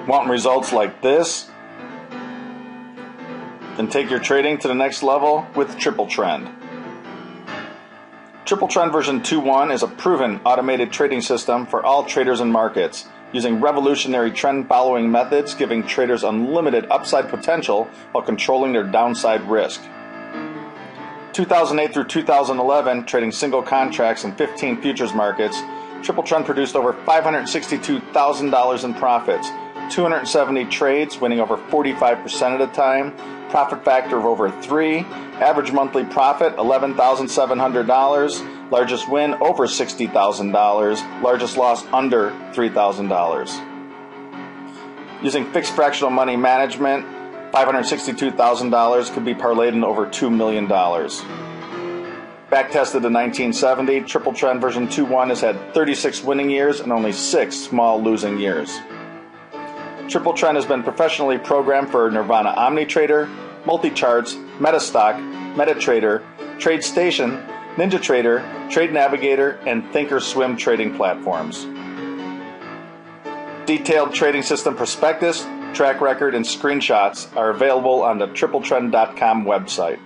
Want results like this? Then take your trading to the next level with Triple Trend. Triple Trend version 2.1 is a proven automated trading system for all traders and markets, using revolutionary trend following methods, giving traders unlimited upside potential while controlling their downside risk. 2008 through 2011, trading single contracts in 15 futures markets, Triple Trend produced over $562,000 in profits, 270 trades, winning over 45% of the time, profit factor of over 3, average monthly profit $11,700, largest win over $60,000, largest loss under $3,000. Using fixed fractional money management, $562,000 could be parlayed in over $2 million. Backtested in 1970, Triple Trend version 2.1 has had 36 winning years and only 6 small losing years. Triple Trend has been professionally programmed for Nirvana OmniTrader, MultiCharts, Metastock, MetaTrader, TradeStation, NinjaTrader, Trade Navigator, and Thinkorswim trading platforms. Detailed trading system prospectus, track record, and screenshots are available on the TripleTrend.com website.